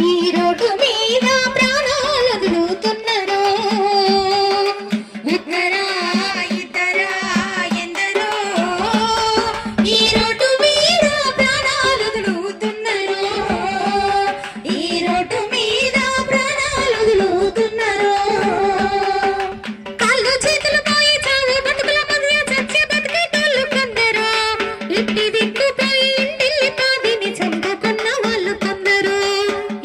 ఈ రోడ్డు మీద ప్రాణాలు వదులుతున్నారు. ఒక్కరా ఇద్దరా ఎందరో ఈ రోడ్డు మీద ప్రాణాలు వదులుతున్నారు. ఈ రోడ్డు మీద ప్రాణాలు వదులుతున్నారు. కాళ్ళు చేతులు పోయి చావే బతుకుల మధ్య చచ్చే బతికేటోళ్ళు కొందరు. ఇంటి దిక్కుపోయి ఇంటిల్లి పాదిని చంపుకున్న వాళ్ళు కొందరు.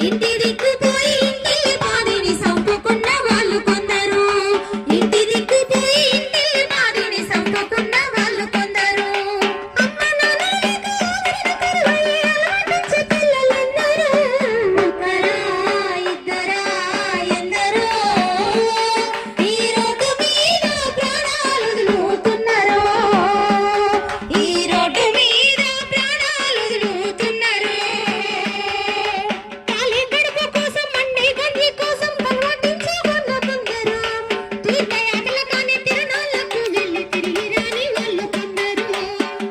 ఇంటి దిక్కుపోయి ఇంటిల్లి పాదిని చంపుకున్న వాళ్ళు కొందరు. ఇంటి దిక్కుపోయి ఇంటిల్లి పాదిని చంపుకున్న వాళ్ళు కొందరు. అమ్మ నాన్న లేక ఆదరణ కరువై అలమటించే పిల్లలున్నారు. ఒక్కరా ఇద్దరా ఎందరో ఈ రోడ్డు మీద ప్రాణాలు వదులుతున్నారు. ఈ రోడ్డు మీద ప్రాణాలు వదులుతున్నారు. ఖాళీ గడప కోసం మండే గంజి కోసం కలవటించే ఉన్న కొందరు. తీర్థయాత్రల కాని తిరునాళ్ళకు వెళ్ళి తిరిగి రాని వాళ్ళు కొందరు.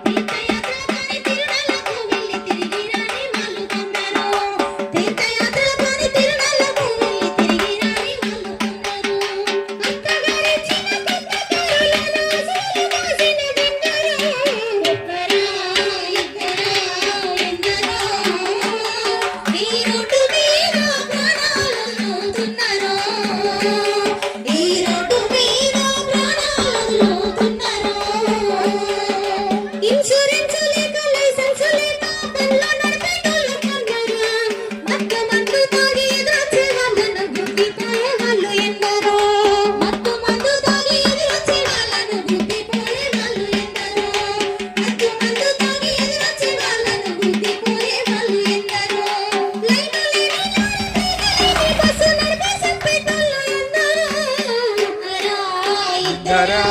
తీర్థయాత్రల కాని తిరునాళ్ళకు వెళ్ళి తిరిగి రాని వాళ్ళు కొందరు. తీర్థయాత్రల కాని తిరునాళ్ళకు వెళ్ళి తిరిగి రాని వాళ్ళు కొందరు. అత్తగారిచ్చిన పట్టకారులను అసలు మోసిన దిండరు. ఒక్కరా ఇద్దరా ఎందరో ఈ రోడ్డు మీద ప్రాణాలు వదులుతున్నారు. ఈ రోడ్డు మీద ప్రాణాలు వదులుతున్నారు. ఇన్సూరెన్స్ లేక లైసెన్స్ లేక బండ్లు నడిపేటోళ్ళు కొందరు. మత్తు మందు తాగి ఎదురొచ్చే వాళ్ళను గుద్దిపోయే వాళ్ళు ఎందరో. మత్తు మందు తాగి ఎదురొచ్చే వాళ్ళను గుద్దిపోయే వాళ్ళు ఎందరో. మత్తు మందు తాగి ఎదురొచ్చే వాళ్ళను గుద్దిపోయే వాళ్ళు ఎందరో. లైను లేని లారీ బస్సు నడిపే చంపేటోళ్ళు ఎందరో. ఒక్కరా ఇద్దరా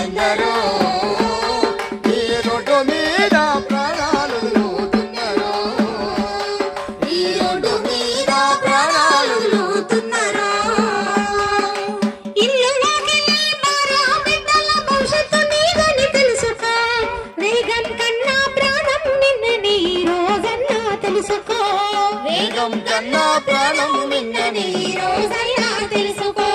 ఎందరో ఈ రోడ్డు మీద ప్రాణాలు వదులుతున్నారు. ఈ రోడ్డు మీద ప్రాణాలు వదులుతున్నారు. ఇల్లు వాకిలి భార్య బిడ్డల భవిష్యత్తు నీదని తెలుసుకో. వేగం కన్నా ప్రాణం నిన్నని ఈ రోజన్నా తెలుసుకో. వేగం కన్నా ప్రాణం నిన్నని ఈ రోజైనా తెలుసుకో.